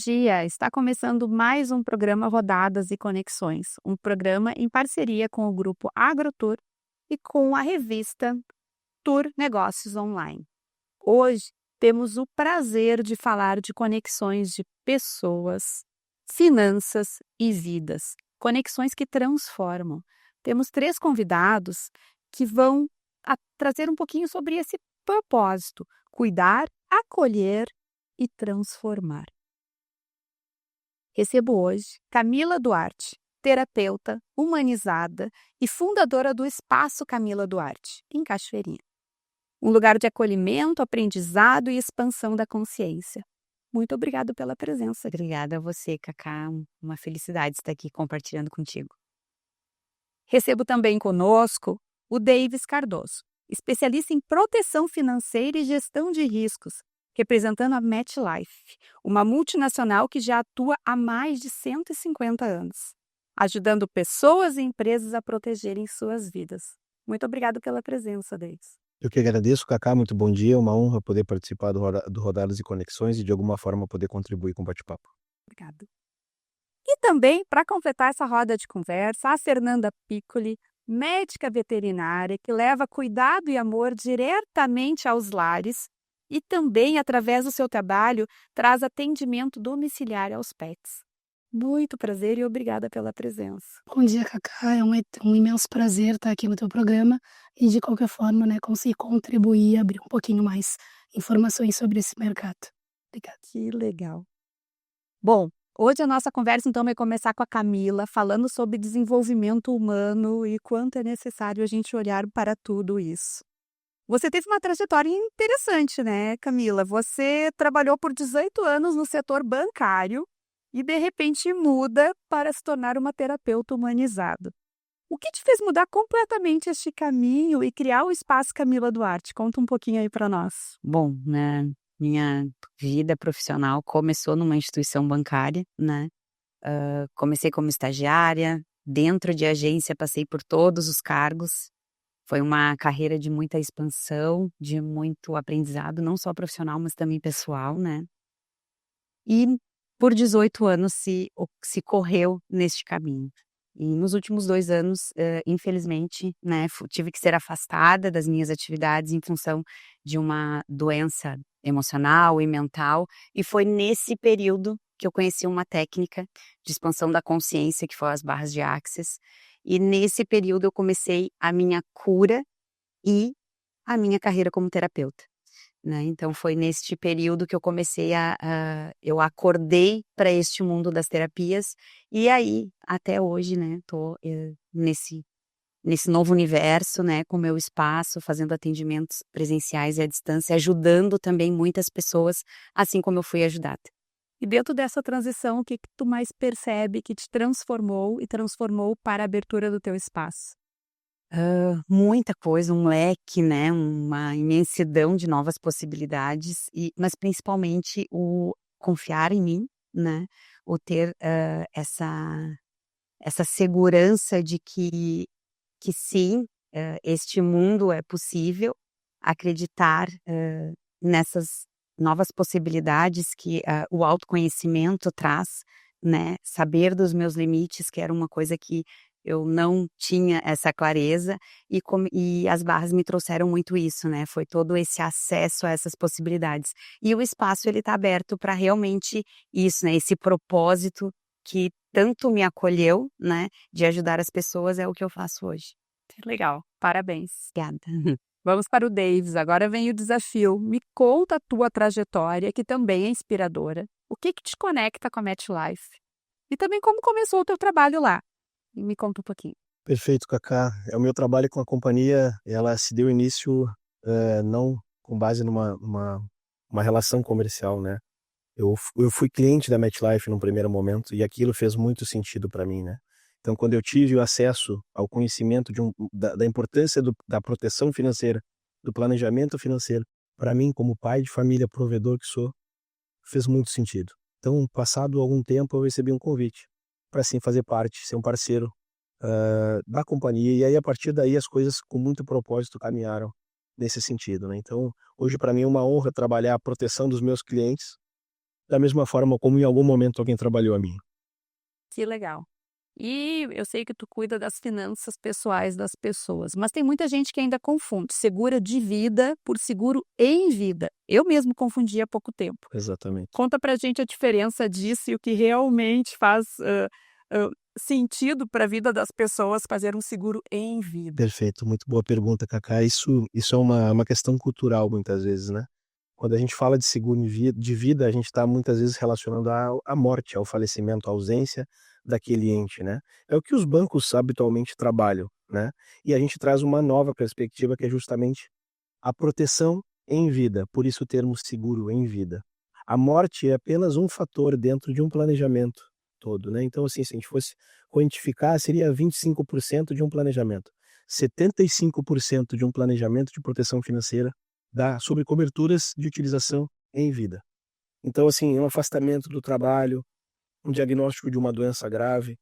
dia! Está começando mais um programa Rodadas e Conexões, um programa em parceria com o grupo AgroTour e com a revista Tour Negócios Online. Hoje temos o prazer de falar de conexões de pessoas, finanças e vidas, conexões que transformam. Temos 3 convidados que vão trazer um pouquinho sobre esse propósito: cuidar, acolher e transformar. Recebo hoje Camila Duarte, terapeuta humanizada e fundadora do Espaço Camila Duarte, em Cachoeirinha. Um lugar de acolhimento, aprendizado e expansão da consciência. Muito obrigada pela presença. Obrigada a você, Cacá. Uma felicidade estar aqui compartilhando contigo. Recebo também conosco o Davis Cardoso, especialista em proteção financeira e gestão de riscos, representando a MetLife, uma multinacional que já atua há mais de 150 anos, ajudando pessoas e empresas a protegerem suas vidas. Muito obrigada pela presença, Davis. Eu que agradeço, Cacá, muito bom dia, uma honra poder participar do Rodadas e Conexões e de alguma forma poder contribuir com o bate-papo. Obrigada. E também, para completar essa roda de conversa, a Fernanda Piccoli, médica veterinária que leva cuidado e amor diretamente aos lares e também, através do seu trabalho, traz atendimento domiciliar aos pets. Muito prazer e obrigada pela presença. Bom dia, Cacá. É um imenso prazer estar aqui no teu programa e, de qualquer forma, conseguir contribuir e abrir um pouquinho mais informações sobre esse mercado. Obrigada. Que legal. Bom, hoje a nossa conversa então vai começar com a Camila, falando sobre desenvolvimento humano e quanto é necessário a gente olhar para tudo isso. Você teve uma trajetória interessante, né, Camila? Você trabalhou por 18 anos no setor bancário e, de repente, muda para se tornar uma terapeuta humanizada. O que te fez mudar completamente este caminho e criar o Espaço Camila Duarte? Conta um pouquinho aí para nós. Bom, né, minha vida profissional começou numa instituição bancária, né? Comecei como estagiária, dentro de agência passei por todos os cargos. Foi uma carreira de muita expansão, de muito aprendizado, não só profissional, mas também pessoal, né? E por 18 anos se correu neste caminho. E nos últimos 2 anos, infelizmente, né, tive que ser afastada das minhas atividades em função de uma doença emocional e mental. E foi nesse período que eu conheci uma técnica de expansão da consciência, que foi as barras de Access. E nesse período eu comecei a minha cura e a minha carreira como terapeuta, né? Então foi neste período que eu comecei eu acordei para este mundo das terapias e aí até hoje, né, tô nesse novo universo, né, com o meu espaço, fazendo atendimentos presenciais e à distância, ajudando também muitas pessoas, assim como eu fui ajudada. E dentro dessa transição, o que tu mais percebe que te transformou e transformou para a abertura do teu espaço? Muita coisa, um leque, né, uma imensidão de novas possibilidades, mas principalmente o confiar em mim, né, o ter essa segurança de que sim, este mundo é possível, acreditar nessas novas possibilidades que o autoconhecimento traz, né, saber dos meus limites, que era uma coisa que eu não tinha essa clareza, e as barras me trouxeram muito isso, né, foi todo esse acesso a essas possibilidades. E o espaço ele tá aberto para realmente isso, né, esse propósito que tanto me acolheu, né, de ajudar as pessoas, é o que eu faço hoje. Que legal, parabéns. Obrigada. Vamos para o Davis, agora vem o desafio. Me conta a tua trajetória, que também é inspiradora. O que te conecta com a MetLife? E também como começou o teu trabalho lá. Me conta um pouquinho. Perfeito, Cacá. O meu trabalho com a companhia, ela se deu início não com base numa relação comercial, né? Eu fui cliente da MetLife num primeiro momento e aquilo fez muito sentido para mim, né? Então, quando eu tive o acesso ao conhecimento da importância da proteção financeira, do planejamento financeiro, para mim, como pai de família, provedor que sou, fez muito sentido. Então, passado algum tempo, eu recebi um convite para sim fazer parte, ser um parceiro da companhia. E aí, a partir daí, as coisas com muito propósito caminharam nesse sentido, né? Então, hoje, para mim, é uma honra trabalhar a proteção dos meus clientes, da mesma forma como em algum momento alguém trabalhou a minha. Que legal. E eu sei que tu cuida das finanças pessoais das pessoas, mas tem muita gente que ainda confunde seguro de vida por seguro em vida. Eu mesmo confundi há pouco tempo. Exatamente. Conta pra gente a diferença disso e o que realmente faz sentido para a vida das pessoas fazer um seguro em vida. Perfeito, muito boa pergunta, Cacá. Isso é uma questão cultural muitas vezes, né? Quando a gente fala de seguro de vida, a gente está muitas vezes relacionando à morte, ao falecimento, à ausência daquele ente, né? É o que os bancos habitualmente trabalham, né? E a gente traz uma nova perspectiva que é justamente a proteção em vida, por isso o termo seguro em vida. A morte é apenas um fator dentro de um planejamento todo, né? Então, assim, se a gente fosse quantificar, seria 25% de um planejamento. 75% de um planejamento de proteção financeira sobre coberturas de utilização em vida. Então, assim, um afastamento do trabalho, um diagnóstico de uma doença grave,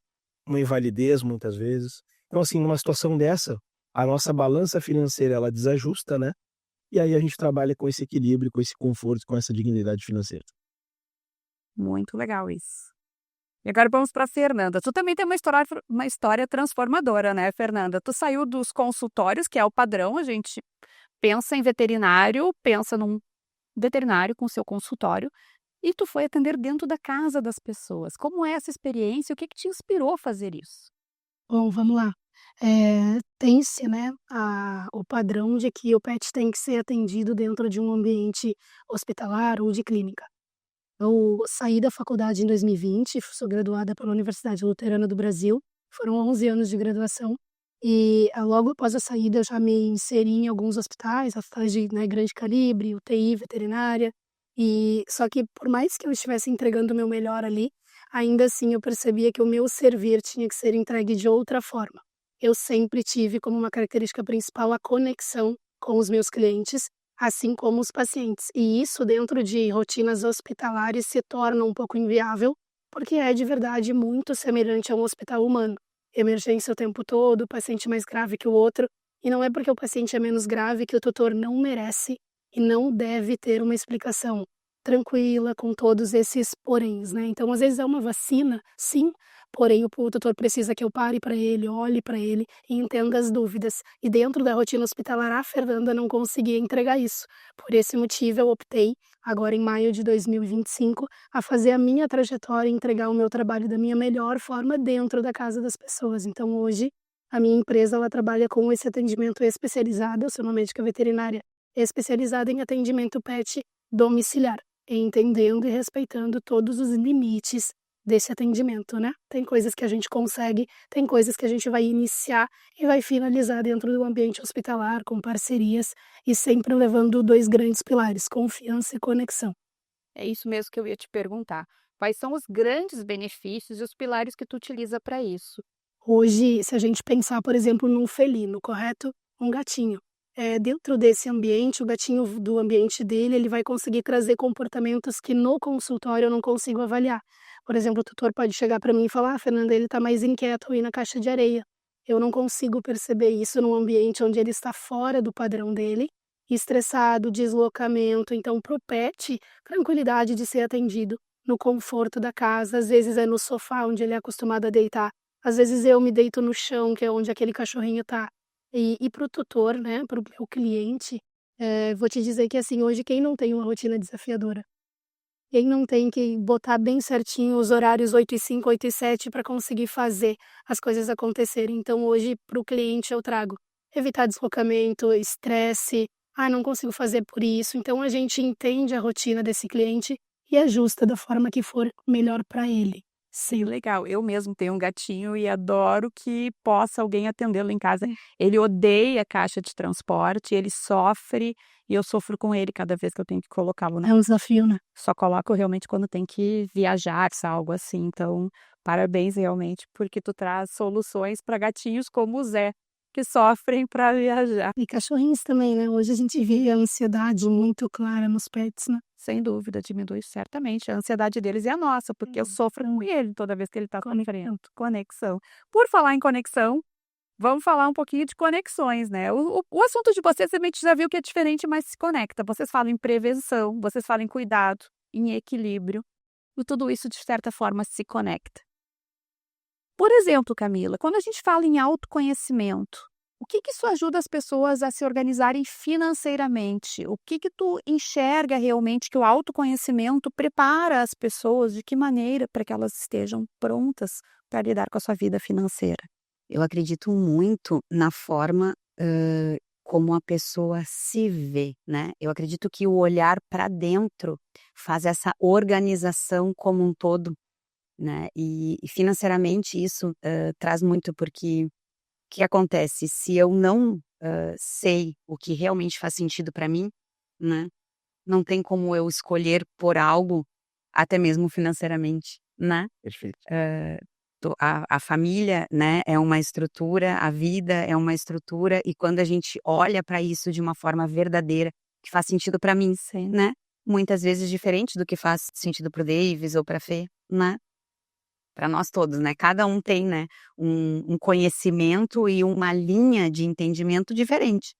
uma invalidez muitas vezes. Então, assim, numa situação dessa, a nossa balança financeira ela desajusta, né? E aí a gente trabalha com esse equilíbrio, com esse conforto, com essa dignidade financeira. Muito legal isso. E agora vamos para Fernanda. Tu também tem uma história transformadora, né, Fernanda? Tu saiu dos consultórios, que é o padrão, a gente pensa em veterinário, pensa num veterinário com seu consultório, e tu foi atender dentro da casa das pessoas. Como é essa experiência? O que te inspirou a fazer isso? Bom, vamos lá. Tem-se, né, o padrão de que o pet tem que ser atendido dentro de um ambiente hospitalar ou de clínica. Eu saí da faculdade em 2020, sou graduada pela Universidade Luterana do Brasil, foram 11 anos de graduação, e logo após a saída eu já me inseri em alguns hospitais de, né, grande calibre, UTI, veterinária, e só que por mais que eu estivesse entregando o meu melhor ali, ainda assim eu percebia que o meu servir tinha que ser entregue de outra forma. Eu sempre tive como uma característica principal a conexão com os meus clientes, assim como os pacientes. E isso dentro de rotinas hospitalares se torna um pouco inviável, porque é de verdade muito semelhante a um hospital humano. Emergência o tempo todo, paciente mais grave que o outro, e não é porque o paciente é menos grave que o tutor não merece e não deve ter uma explicação tranquila com todos esses poréns, né? Então, às vezes é uma vacina, sim, porém o tutor precisa que eu pare para ele, olhe para ele e entenda as dúvidas. E dentro da rotina hospitalar, a Fernanda não conseguia entregar isso. Por esse motivo, eu optei, agora em maio de 2025, a fazer a minha trajetória e entregar o meu trabalho da minha melhor forma dentro da casa das pessoas. Então, hoje, a minha empresa ela trabalha com esse atendimento especializado, eu sou uma médica veterinária especializada em atendimento pet domiciliar, entendendo e respeitando todos os limites desse atendimento, né? Tem coisas que a gente consegue, tem coisas que a gente vai iniciar e vai finalizar dentro do ambiente hospitalar, com parcerias e sempre levando 2 grandes pilares, confiança e conexão. É isso mesmo que eu ia te perguntar. Quais são os grandes benefícios e os pilares que tu utiliza para isso? Hoje, se a gente pensar, por exemplo, num felino, correto? Um gatinho. Dentro desse ambiente, o gatinho do ambiente dele, ele vai conseguir trazer comportamentos que no consultório eu não consigo avaliar. Por exemplo, o tutor pode chegar para mim e falar: Fernanda, ele está mais inquieto aí na caixa de areia. Eu não consigo perceber isso num ambiente onde ele está fora do padrão dele, estressado, deslocamento. Então, para o pet, tranquilidade de ser atendido no conforto da casa. Às vezes é no sofá onde ele é acostumado a deitar. Às vezes eu me deito no chão, que é onde aquele cachorrinho está. E para o tutor, né, para o meu cliente, vou te dizer que, assim, hoje quem não tem uma rotina desafiadora? Quem não tem que botar bem certinho os horários 8h05, 8h07 para conseguir fazer as coisas acontecerem? Então hoje para o cliente eu trago evitar deslocamento, estresse, não consigo fazer por isso. Então a gente entende a rotina desse cliente e ajusta da forma que for melhor para ele. Sim, legal. Eu mesmo tenho um gatinho e adoro que possa alguém atendê-lo em casa. Ele odeia caixa de transporte, ele sofre e eu sofro com ele cada vez que eu tenho que colocá-lo, né? É um desafio, né? Só coloco realmente quando tem que viajar, algo assim. Então, parabéns realmente, porque tu traz soluções para gatinhos como o Zé, que sofrem para viajar. E cachorrinhos também, né? Hoje a gente vê a ansiedade muito clara nos pets, né? Sem dúvida, diminui certamente a ansiedade deles e a nossa, porque eu sofro com ele toda vez que ele está sofrendo. Conexão. Por falar em conexão, vamos falar um pouquinho de conexões, né? O assunto de vocês, a gente já viu que é diferente, mas se conecta. Vocês falam em prevenção, vocês falam em cuidado, em equilíbrio. e tudo isso, de certa forma, se conecta. Por exemplo, Camila, quando a gente fala em autoconhecimento, o que isso ajuda as pessoas a se organizarem financeiramente? O que tu enxerga realmente que o autoconhecimento prepara as pessoas, de que maneira para que elas estejam prontas para lidar com a sua vida financeira? Eu acredito muito na forma, como a pessoa se vê, né. Eu acredito que o olhar para dentro faz essa organização como um todo, né, e financeiramente isso, traz muito, porque o que acontece, se eu não, sei o que realmente faz sentido para mim, né, não tem como eu escolher por algo, até mesmo financeiramente, né. Perfeito. A família, né, é uma estrutura, a vida é uma estrutura, e quando a gente olha para isso de uma forma verdadeira, que faz sentido para mim, Sim. né, muitas vezes diferente do que faz sentido para o Davis ou pra Fê, né, para nós todos, né, cada um tem, né, um conhecimento e uma linha de entendimento diferente.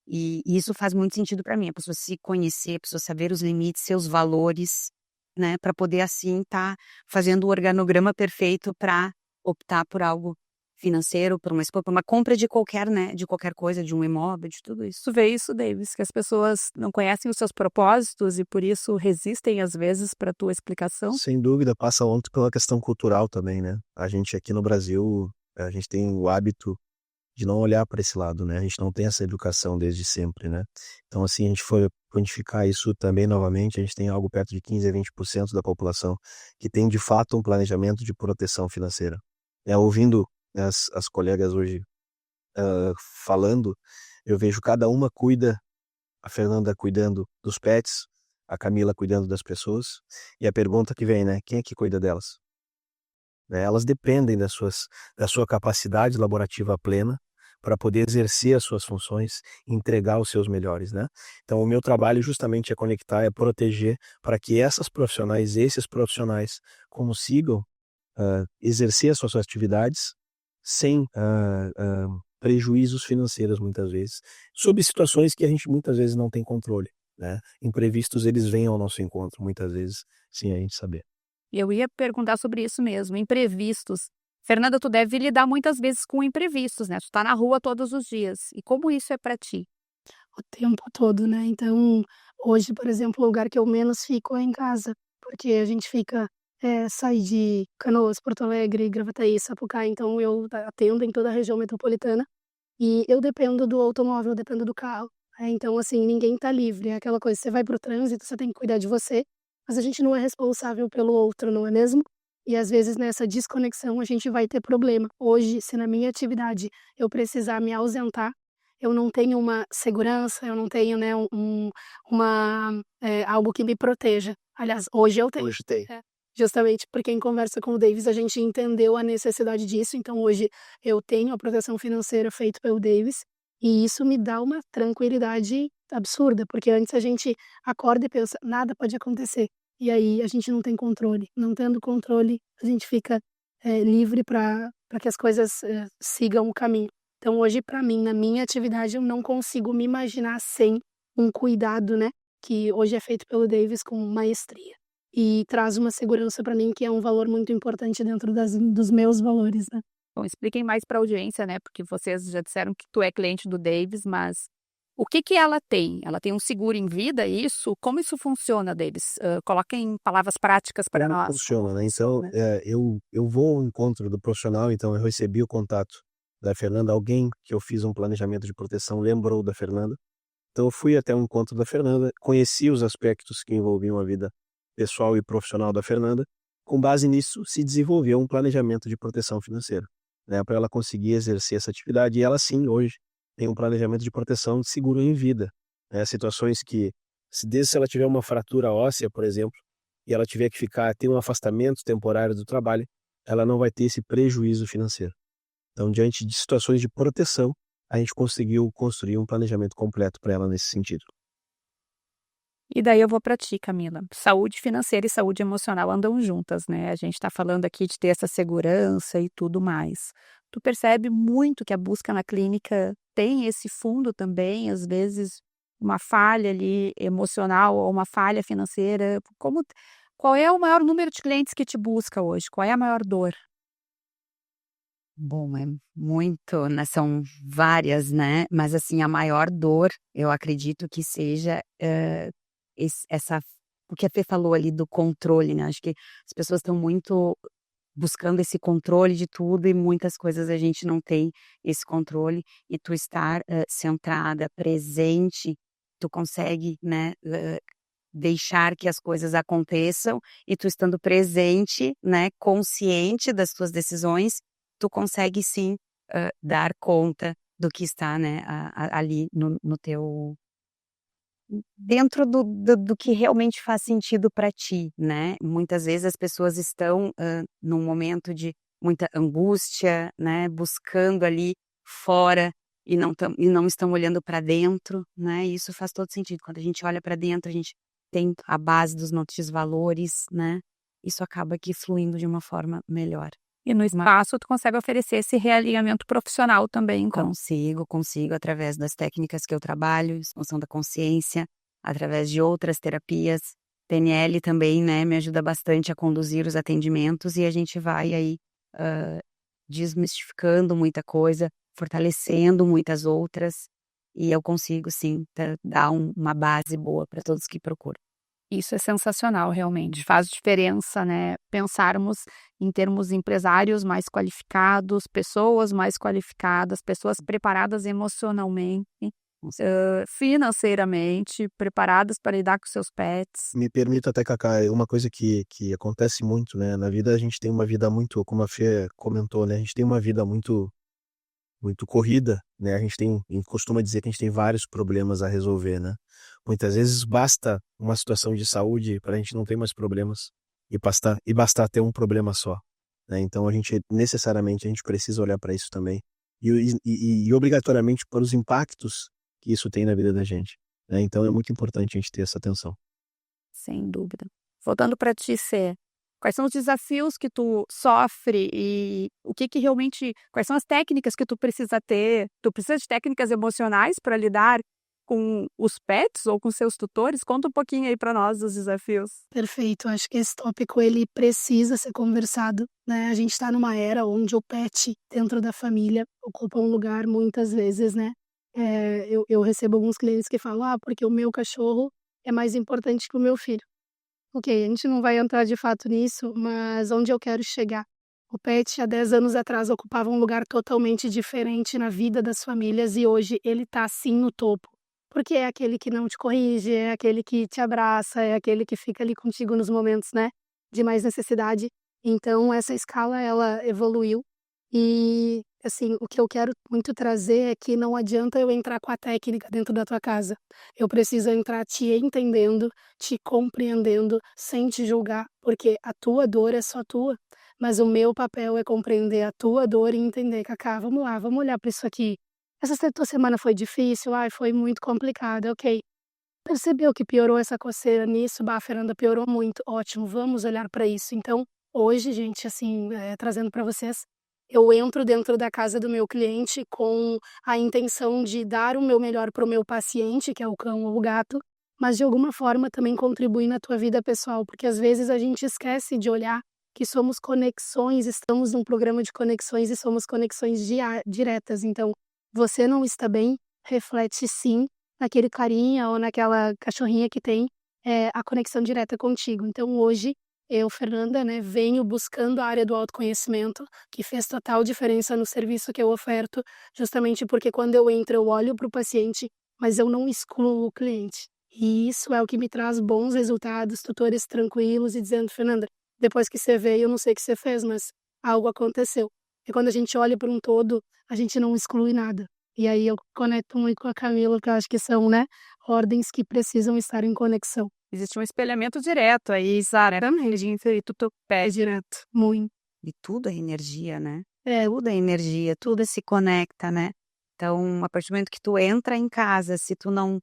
E isso faz muito sentido para mim, a pessoa se conhecer, a pessoa saber os limites, seus valores, né, para poder assim estar fazendo o organograma perfeito para optar por algo financeiro, por uma compra de qualquer, né, de qualquer coisa, de um imóvel, de tudo isso. Tu vê isso, Davis, que as pessoas não conhecem os seus propósitos e por isso resistem às vezes para a tua explicação? Sem dúvida, passa muito pela questão cultural também, né. A gente aqui no Brasil, a gente tem o hábito de não olhar para esse lado, né, a gente não tem essa educação desde sempre, né. Então, assim, a gente for quantificar isso também novamente, a gente tem algo perto de 15 a 20% da população que tem de fato um planejamento de proteção financeira. Ouvindo as colegas hoje, falando, eu vejo cada uma cuida, a Fernanda cuidando dos pets, a Camila cuidando das pessoas, e a pergunta que vem, né, quem é que cuida delas? Né, elas dependem da sua capacidade laborativa plena para poder exercer as suas funções, entregar os seus melhores, né. Então o meu trabalho justamente é conectar, é proteger para que esses profissionais consigam, exercer as suas atividades sem, prejuízos financeiros muitas vezes, sob situações que a gente muitas vezes não tem controle, né. Imprevistos eles vêm ao nosso encontro muitas vezes, sem a gente saber. E eu ia perguntar sobre isso mesmo, imprevistos. Fernanda, tu deve lidar muitas vezes com imprevistos, né? Tu tá na rua todos os dias. E como isso é para ti? O tempo todo, né. Então, hoje, por exemplo, o lugar que eu menos fico é em casa, porque a gente fica, saí de Canoas, Porto Alegre, Gravataí, Sapucaí, então eu atendo em toda a região metropolitana, e eu dependo do automóvel, eu dependo do carro. Então, assim, ninguém tá livre, é aquela coisa, você vai para o trânsito, você tem que cuidar de você, mas a gente não é responsável pelo outro, não é mesmo? E às vezes nessa desconexão a gente vai ter problema. Hoje, se na minha atividade eu precisar me ausentar, eu não tenho uma segurança, eu não tenho, né, algo que me proteja. Aliás, hoje eu tenho. Hoje tem. É, justamente porque em conversa com o Davis a gente entendeu a necessidade disso, então hoje eu tenho a proteção financeira feita pelo Davis, e isso me dá uma tranquilidade absurda, porque antes a gente acorda e pensa: "Nada pode acontecer", e aí a gente não tem controle. Não tendo controle, a gente fica, livre para que as coisas, sigam o caminho. Então hoje para mim, na minha atividade, eu não consigo me imaginar sem um cuidado, né, que hoje é feito pelo Davis com maestria. E traz uma segurança para mim que é um valor muito importante dentro dos meus valores, né. Bom, expliquem mais para a audiência, né? Porque vocês já disseram que tu é cliente do Davis, mas o que que ela tem? Ela tem um seguro em vida, isso? Como isso funciona, Davis? Coloca em palavras práticas para Como nós. funciona, né, então, Funciona. eu vou ao encontro do profissional, então eu recebi o contato da Fernanda, alguém que eu fiz um planejamento de proteção lembrou da Fernanda, então eu fui até o encontro da Fernanda, conheci os aspectos que envolviam a vida pessoal e profissional da Fernanda, com base nisso se desenvolveu um planejamento de proteção financeira, né, para ela conseguir exercer essa atividade, e ela sim, hoje, tem um planejamento de proteção de seguro em vida, né, situações que, se ela tiver uma fratura óssea, por exemplo, e ela tiver que ter um afastamento temporário do trabalho, ela não vai ter esse prejuízo financeiro. Então, diante de situações de proteção, a gente conseguiu construir um planejamento completo para ela nesse sentido. E daí eu vou para ti, Camila. Saúde financeira e saúde emocional andam juntas, né? A gente está falando aqui de ter essa segurança e tudo mais. Tu percebe muito que a busca na clínica tem esse fundo também, às vezes uma falha ali emocional ou uma falha financeira. Qual é o maior número de clientes que te busca hoje? Qual é a maior dor? Bom, é muito, né? São várias, né? Mas assim, a maior dor, eu acredito que seja essa. O que a Fê falou ali do controle, né? Acho que as pessoas estão muito buscando esse controle de tudo e muitas coisas a gente não tem esse controle. E tu estar centrada, presente, tu consegue, né? Deixar que as coisas aconteçam e tu estando presente, né, consciente das tuas decisões, tu consegue sim dar conta do que está, né, ali no teu dentro do que realmente faz sentido para ti, né? Muitas vezes as pessoas estão num momento de muita angústia, né, buscando ali fora e não estão olhando para dentro, né? E isso faz todo sentido. Quando a gente olha para dentro, a gente tem a base dos nossos valores, né? Isso acaba aqui fluindo de uma forma melhor. E no espaço tu consegue oferecer esse realinhamento profissional também, então. Consigo através das técnicas que eu trabalho, expansão da consciência, através de outras terapias. PNL também, né, me ajuda bastante a conduzir os atendimentos e a gente vai aí desmistificando muita coisa, fortalecendo muitas outras e eu consigo sim dar uma base boa para todos que procuram. Isso é sensacional, realmente. Faz diferença, né? Pensarmos em termos empresários mais qualificados, pessoas mais qualificadas, pessoas preparadas emocionalmente, financeiramente, preparadas para lidar com seus pets. Me permita até, Cacá, uma coisa que acontece muito, né? Na vida a gente tem uma vida muito, como a Fê comentou, né? A gente tem uma vida muito corrida, né? A gente costuma dizer que a gente tem vários problemas a resolver, né? Muitas vezes basta uma situação de saúde para a gente não ter mais problemas e bastar ter um problema só, né? Então necessariamente a gente precisa olhar para isso também e obrigatoriamente para os impactos que isso tem na vida da gente, né? Então é muito importante a gente ter essa atenção. Sem dúvida. Voltando para ti, Cê, quais são os desafios que tu sofre e o que realmente, quais são as técnicas que tu precisa ter? Tu precisa de técnicas emocionais para lidar com os pets ou com seus tutores? Conta um pouquinho aí para nós dos desafios. Perfeito, acho que esse tópico ele precisa ser conversado, né? A gente está numa era onde o pet dentro da família ocupa um lugar muitas vezes, né? Eu recebo alguns clientes que falam, porque o meu cachorro é mais importante que o meu filho. Ok, a gente não vai entrar de fato nisso, mas onde eu quero chegar? O pet, há 10 anos atrás, ocupava um lugar totalmente diferente na vida das famílias e hoje ele está sim no topo. Porque é aquele que não te corrige, é aquele que te abraça, é aquele que fica ali contigo nos momentos, né, de mais necessidade. Então essa escala ela evoluiu e, assim, o que eu quero muito trazer é que não adianta eu entrar com a técnica dentro da tua casa. Eu preciso entrar te entendendo, te compreendendo, sem te julgar, porque a tua dor é só tua, mas o meu papel é compreender a tua dor e entender: "Cacá, vamos lá, vamos olhar para isso aqui. Essa tua semana foi difícil? Ai, foi muito complicada, ok. Percebeu que piorou essa coceira nisso? Bah, Fernanda, piorou muito. Ótimo, vamos olhar para isso." Então, hoje, gente, assim, trazendo para vocês, eu entro dentro da casa do meu cliente com a intenção de dar o meu melhor para o meu paciente, que é o cão ou o gato, mas de alguma forma também contribuir na tua vida pessoal, porque às vezes a gente esquece de olhar que somos conexões, estamos num programa de conexões e somos conexões diretas. Então, você não está bem, reflete sim naquele carinha ou naquela cachorrinha que tem a conexão direta contigo. Então hoje, eu, Fernanda, né, venho buscando a área do autoconhecimento, que fez total diferença no serviço que eu oferto, justamente porque quando eu entro, eu olho para o paciente, mas eu não excluo o cliente. E isso é o que me traz bons resultados, tutores tranquilos e dizendo: "Fernanda, depois que você veio, eu não sei o que você fez, mas algo aconteceu." E quando a gente olha para um todo, a gente não exclui nada. E aí eu conecto muito com a Camila, que eu acho que são, né, ordens que precisam estar em conexão. Existe um espelhamento direto aí, Sara. Entre tudo pé direto. Muito. E tudo é energia, né? É, Tudo é energia, tudo se conecta, né? Então, a partir do momento que tu entra em casa, se tu não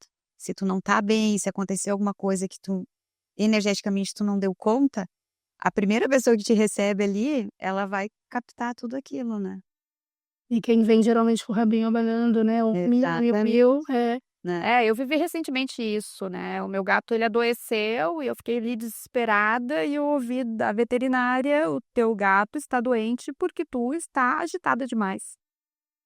tá bem, se acontecer alguma coisa que tu energeticamente tu não deu conta, a primeira pessoa que te recebe ali, ela vai captar tudo aquilo, né? e quem vem geralmente com o rabinho abanando, né, o miu, miu, Exatamente. miu, né? Eu vivi recentemente isso, né? O meu gato, ele adoeceu e eu fiquei ali desesperada e eu ouvi da veterinária: o teu gato está doente porque tu está agitada demais.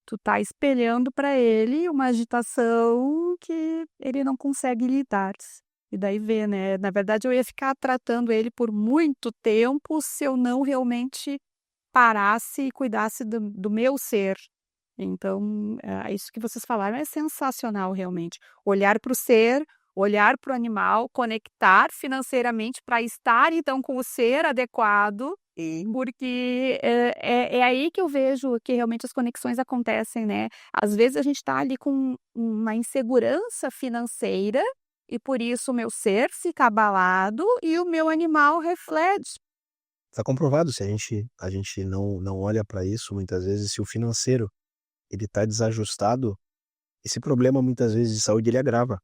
Tu tá espelhando para ele uma agitação que ele não consegue lidar. E daí vê, né? Na verdade, eu ia ficar tratando ele por muito tempo se eu não realmente parasse e cuidasse do meu ser. Então, isso que vocês falaram é sensacional, realmente. Olhar para o ser, olhar para o animal, conectar financeiramente para estar, então, com o ser adequado, E porque é aí que eu vejo que realmente as conexões acontecem, né? Às vezes a gente está ali com uma insegurança financeira e por isso o meu ser fica abalado e o meu animal reflete. Está comprovado, se a gente não olha para isso, muitas vezes, se o financeiro ele está desajustado, esse problema muitas vezes de saúde ele agrava,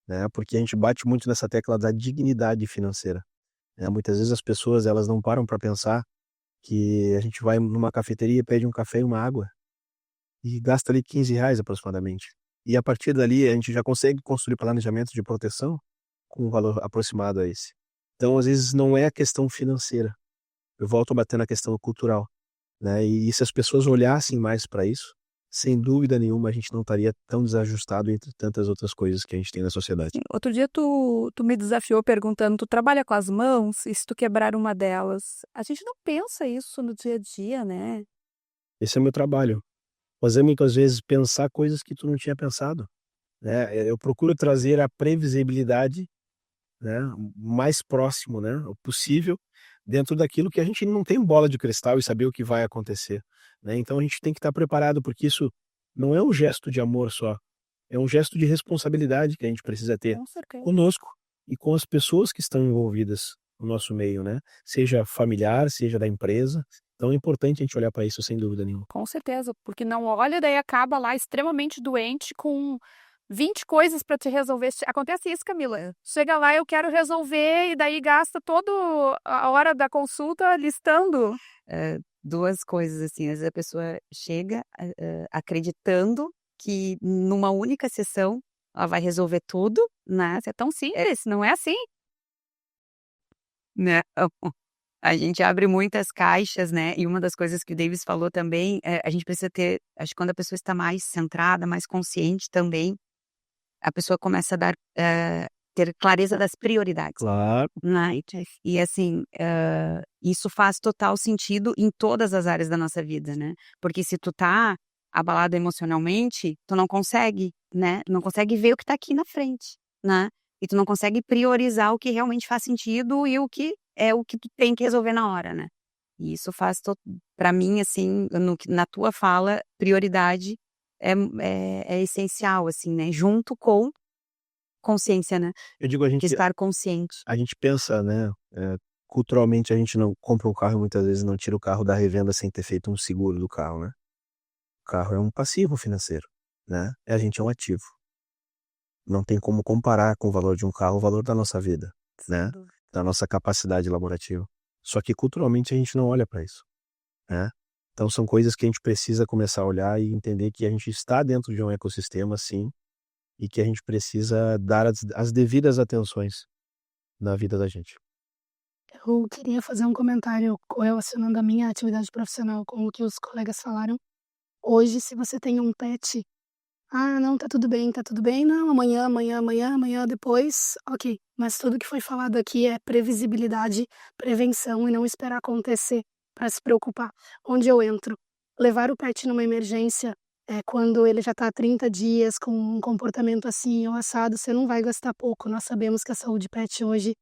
né? Porque a gente bate muito nessa tecla da dignidade financeira, né? Muitas vezes as pessoas elas não param para pensar que a gente vai numa cafeteria, pede um café e uma água e gasta ali R$ 15 aproximadamente. E a partir dali a gente já consegue construir planejamento de proteção com um valor aproximado a esse. Então, às vezes, não é a questão financeira. Eu volto a bater na questão cultural, né? E se as pessoas olhassem mais para isso, sem dúvida nenhuma a gente não estaria tão desajustado entre tantas outras coisas que a gente tem na sociedade. Sim, outro dia tu me desafiou perguntando: tu trabalha com as mãos? E se tu quebrar uma delas? A gente não pensa isso no dia a dia, né? Esse é o meu trabalho. Fazer muitas vezes pensar coisas que tu não tinha pensado, né? Eu procuro trazer a previsibilidade, né, o mais próximo, né, o possível, dentro daquilo que a gente não tem bola de cristal e saber o que vai acontecer, né? Então a gente tem que estar preparado, porque isso não é um gesto de amor só, é um gesto de responsabilidade que a gente precisa ter Com certeza. conosco e com as pessoas que estão envolvidas no nosso meio, né? Seja familiar, seja da empresa. Então é importante a gente olhar para isso sem dúvida nenhuma. Com certeza, porque não olha, daí acaba lá extremamente doente com 20 coisas para te resolver. Acontece isso, Camila. Chega lá, eu quero resolver, e daí gasta toda a hora da consulta listando. Duas coisas, assim, às vezes a pessoa chega acreditando que numa única sessão ela vai resolver tudo, né? Mas é tão simples, não é assim? Né? A gente abre muitas caixas, né? E uma das coisas que o Davis falou também, a gente precisa ter, acho que quando a pessoa está mais centrada, mais consciente também, a pessoa começa a ter clareza das prioridades, Claro. né? E assim, isso faz total sentido em todas as áreas da nossa vida, né? Porque se tu tá abalado emocionalmente, tu não consegue, né? Não consegue ver o que tá aqui na frente, né? E tu não consegue priorizar o que realmente faz sentido e o que é o que tu tem que resolver na hora, né? E isso faz, para mim, assim, na tua fala, prioridade é essencial, assim, né? Junto com consciência, né? Eu digo, De estar consciente. a gente pensa, né, culturalmente a gente não compra um carro e muitas vezes não tira o carro da revenda sem ter feito um seguro do carro, né? O carro é um passivo financeiro, né? E a gente é um ativo. Não tem como comparar com o valor de um carro o valor da nossa vida, né? Da nossa capacidade laborativa. Só que culturalmente a gente não olha para isso, né? Então são coisas que a gente precisa começar a olhar e entender que a gente está dentro de um ecossistema, sim, e que a gente precisa dar as devidas atenções na vida da gente. Eu queria fazer um comentário relacionando a minha atividade profissional com o que os colegas falaram. Hoje, se você tem um pet, ah, não, tá tudo bem, não, amanhã, amanhã, amanhã, amanhã, depois, ok. Mas tudo que foi falado aqui é previsibilidade, prevenção e não esperar acontecer para se preocupar. Onde eu entro? Levar o pet numa emergência, quando ele já está há 30 dias com um comportamento assim ou assado, você não vai gastar pouco. Nós sabemos que a saúde pet hoje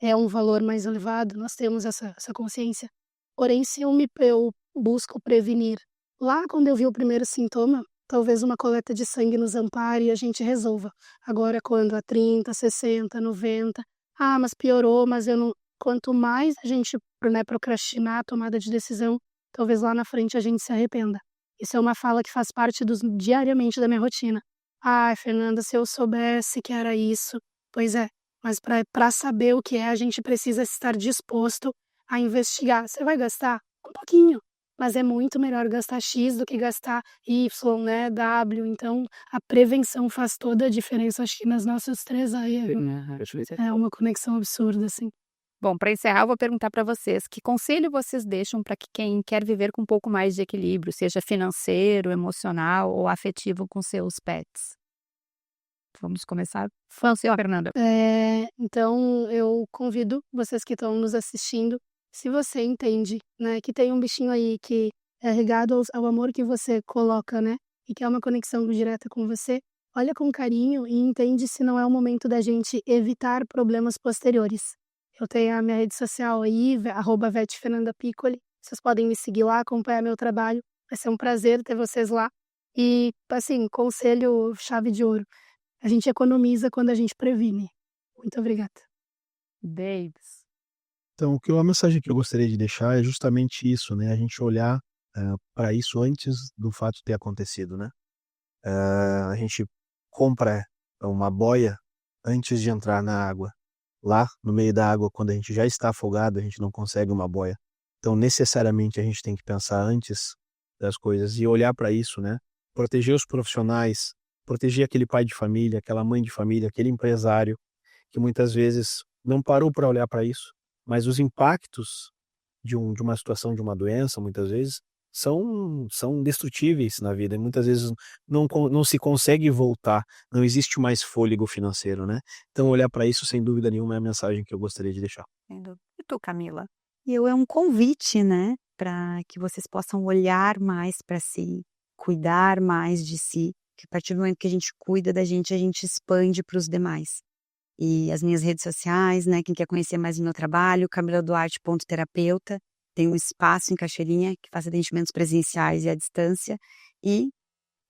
é um valor mais elevado, nós temos essa consciência. Porém, se eu busco prevenir, lá quando eu vi o primeiro sintoma, talvez uma coleta de sangue nos ampare e a gente resolva. Agora, quando há 30, 60, 90, ah, mas piorou, mas eu não. Quanto mais a gente, né, procrastinar a tomada de decisão, talvez lá na frente a gente se arrependa. Isso é uma fala que faz parte diariamente da minha rotina. Ai, Fernanda, se eu soubesse que era isso. Pois é, mas para saber o que é, a gente precisa estar disposto a investigar. Você vai gastar? Um pouquinho. mas é muito melhor gastar X do que gastar Y, né, W. Então, a prevenção faz toda a diferença, acho que nas nossas 3 áreas. É uma conexão absurda, assim. Bom, para encerrar, eu vou perguntar para vocês, que conselho vocês deixam para quem quer viver com um pouco mais de equilíbrio, seja financeiro, emocional ou afetivo com seus pets? Vamos começar? Senhora Fernanda. Então eu convido vocês que estão nos assistindo, se você entende, né, que tem um bichinho aí que é ligado ao amor que você coloca, né, e que é uma conexão direta com você, olha com carinho e entende se não é o momento da gente evitar problemas posteriores. Eu tenho a minha rede social aí, @vetfernandapiccoli. Vocês podem me seguir lá, acompanhar meu trabalho. Vai ser um prazer ter vocês lá. E, assim, conselho chave de ouro: a gente economiza quando a gente previne. Muito obrigada. Davis. Então, a mensagem que eu gostaria de deixar é justamente isso, né? A gente olhar para isso antes do fato ter acontecido, né? A gente compra uma boia antes de entrar na água. Lá, no meio da água, quando a gente já está afogado, a gente não consegue uma boia. Então, necessariamente, a gente tem que pensar antes das coisas e olhar para isso, né? Proteger os profissionais, proteger aquele pai de família, aquela mãe de família, aquele empresário que muitas vezes não parou para olhar para isso, mas os impactos de uma situação, de uma doença, muitas vezes, são destrutíveis na vida. E muitas vezes não se consegue voltar, não existe mais fôlego financeiro, né? Então, olhar para isso, sem dúvida nenhuma, é a mensagem que eu gostaria de deixar. E tu, Camila? É um convite, né, para que vocês possam olhar mais para si, cuidar mais de si, que a partir do momento que a gente cuida da gente, a gente expande para os demais. E as minhas redes sociais, né, quem quer conhecer mais o meu trabalho, camiladuarte.terapeuta, tem um espaço em Cachoeirinha que faz atendimentos presenciais e à distância, e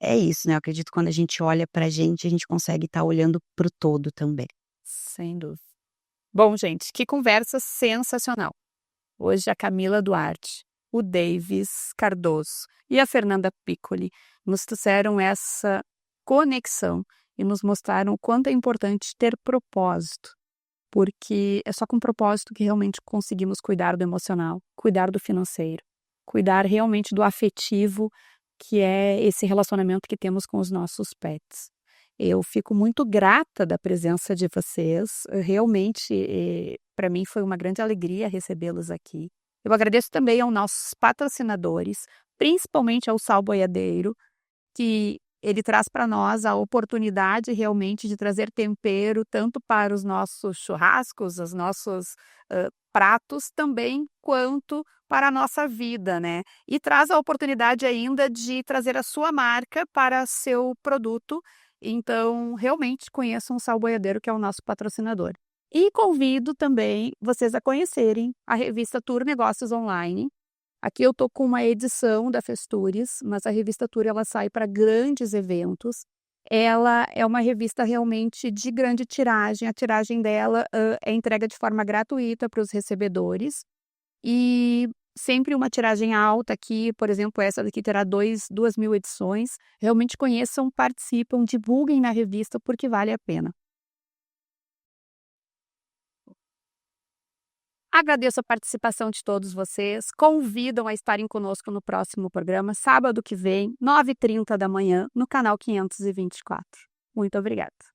é isso, né, eu acredito que quando a gente olha pra gente, a gente consegue estar olhando pro todo também. Sem dúvida. Bom, gente, que conversa sensacional. Hoje a Camila Duarte, o Davis Cardoso e a Fernanda Piccoli nos trouxeram essa conexão e nos mostraram o quanto é importante ter propósito, porque é só com propósito que realmente conseguimos cuidar do emocional, cuidar do financeiro, cuidar realmente do afetivo, que é esse relacionamento que temos com os nossos pets. Eu fico muito grata da presença de vocês, realmente para mim foi uma grande alegria recebê-los aqui. Eu agradeço também aos nossos patrocinadores, principalmente ao Sal Boiadeiro, que ele traz para nós a oportunidade realmente de trazer tempero tanto para os nossos churrascos, os nossos pratos também, quanto para a nossa vida, né? E traz a oportunidade ainda de trazer a sua marca para seu produto. Então, realmente conheçam o Sal Boiadeiro, que é o nosso patrocinador. E convido também vocês a conhecerem a revista Tour Negócios Online. Aqui eu tô com uma edição da Festures, mas a revista Tour ela sai para grandes eventos. Ela é uma revista realmente de grande tiragem. A tiragem dela é entrega de forma gratuita para os recebedores. E sempre uma tiragem alta aqui, por exemplo, essa daqui terá 2.000 edições. Realmente conheçam, participam, divulguem na revista porque vale a pena. Agradeço a participação de todos vocês. Convidam a estarem conosco no próximo programa, sábado que vem, 9h30 da manhã, no canal 524. Muito obrigada.